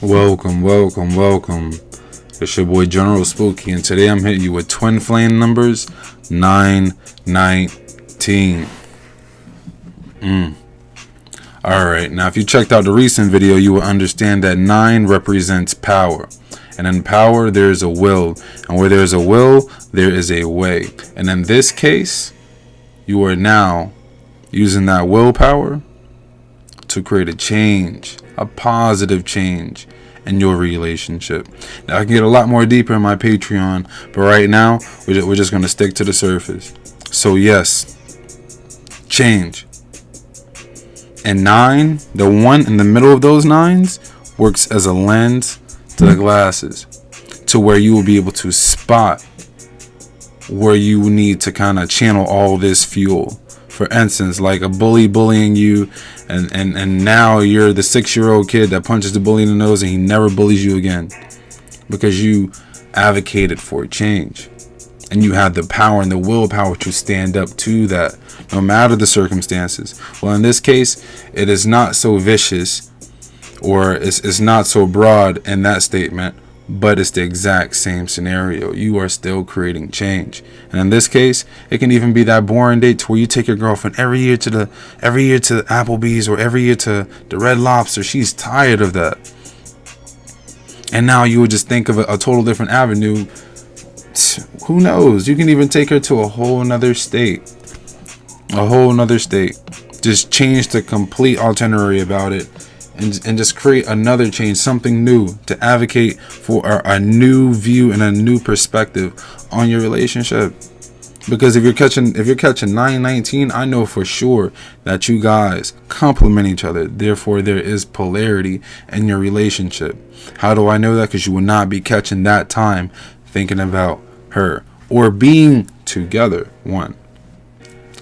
Welcome. It's your boy General Spooky, and today I'm hitting you with twin flame numbers 919. Alright, now if you checked out the recent video, you will understand that 9 represents power. And in power, there is a will. And where there is a will, there is a way. And in this case, you are now using that willpower to create a change, a positive change in your relationship. Now, I can get a lot more deeper in my Patreon, but right now, we're just going to stick to the surface. So yes, change. And 9, the one in the middle of those 9s, works as a lens to the glasses, to where you will be able to spot where you need to kind of channel all this fuel. For instance, like a bully bullying you, and now you're the 6-year-old kid that punches the bully in the nose and he never bullies you again because you advocated for change and you had the power and the willpower to stand up to that no matter the circumstances. Well, in this case, it is not so vicious, or it's not so broad in that statement, but it's the exact same scenario. You are still creating change. And in this case, it can even be that boring date where you take your girlfriend every year to Applebee's, or every year to the Red Lobster. She's tired of that. And now you would just think of a total different avenue. Who knows? You can even take her to a whole nother state. Just change the complete itinerary about it. And just create another change, something new, to advocate for a new view and a new perspective on your relationship. Because if you're catching 919, I know for sure that you guys complement each other. Therefore, there is polarity in your relationship. How do I know that? Because you will not be catching that time thinking about her or being together. One.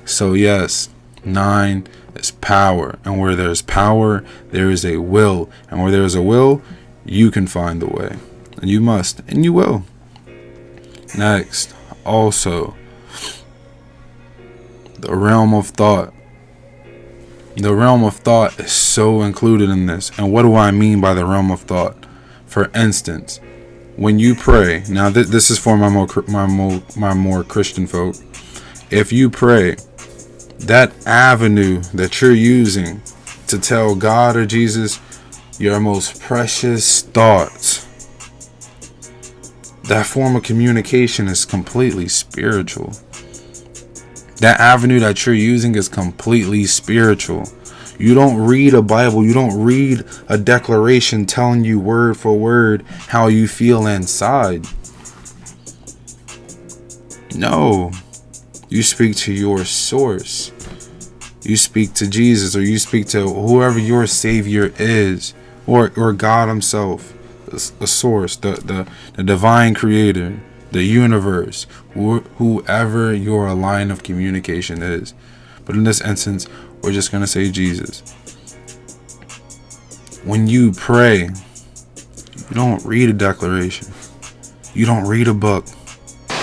So yes, 9 is power, and where there's power, there is a will, and where there is a will, you can find the way, and you must, and you will. Next, also, the realm of thought. The realm of thought is so included in this. And what do I mean by the realm of thought? For instance, when you pray, now this is for my more Christian folk. If you pray, that avenue that you're using to tell God or Jesus your most precious thoughts, that form of communication is completely spiritual. That avenue that you're using is completely spiritual. You don't read a Bible, you don't read a declaration telling you word for word how you feel inside. No. You speak to your source. You speak to Jesus, or you speak to whoever your Savior is, or God Himself, the source, the divine creator, the universe, whoever your line of communication is. But in this instance, we're just going to say Jesus. When you pray, you don't read a declaration. You don't read a book.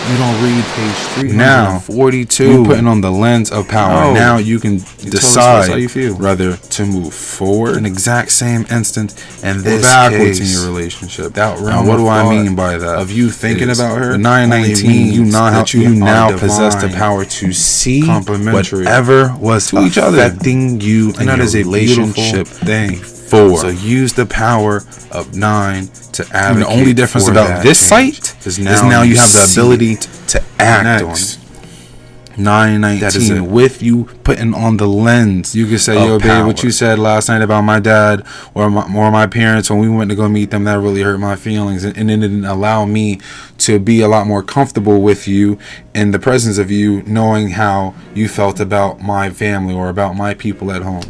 You don't read page 342. Now, you're putting on the lens of power. No. Now you can decide how you feel, whether to move forward, an exact same instant, and this backwards case, in your relationship. That realm. What do I mean by that? Of you thinking about her, the 919, you now possess the power to see whatever was to each other affecting you, and that is a relationship thing. 4. So use the power of 9 to advocate. And the only difference about this site is now you have the ability to act on it. 919. That is it. With you putting on the lens. You can say, yo, babe, what you said last night about my dad or my parents when we went to go meet them, that really hurt my feelings. And it didn't allow me to be a lot more comfortable with you in the presence of you, knowing how you felt about my family or about my people at home.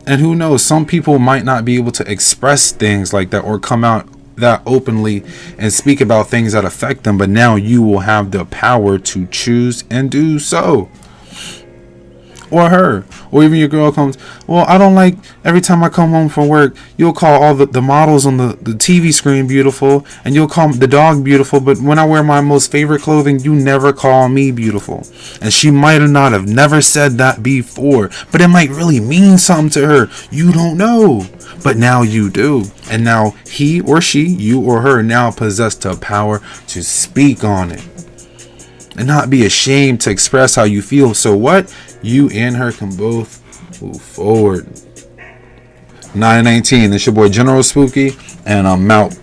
And who knows, some people might not be able to express things like that or come out that openly and speak about things that affect them, but now you will have the power to choose and do so. or her. Or even your girl comes, well, I don't like every time I come home from work, you'll call all the models on the TV screen beautiful, and you'll call the dog beautiful, but when I wear my most favorite clothing, you never call me beautiful. And she might have never said that before, but it might really mean something to her. You don't know, but now you do. And now he or she, you or her, now possess the power to speak on it and not be ashamed to express how you feel. So what? You and her can both move forward. 919. It's your boy General Spooky, and I'm out.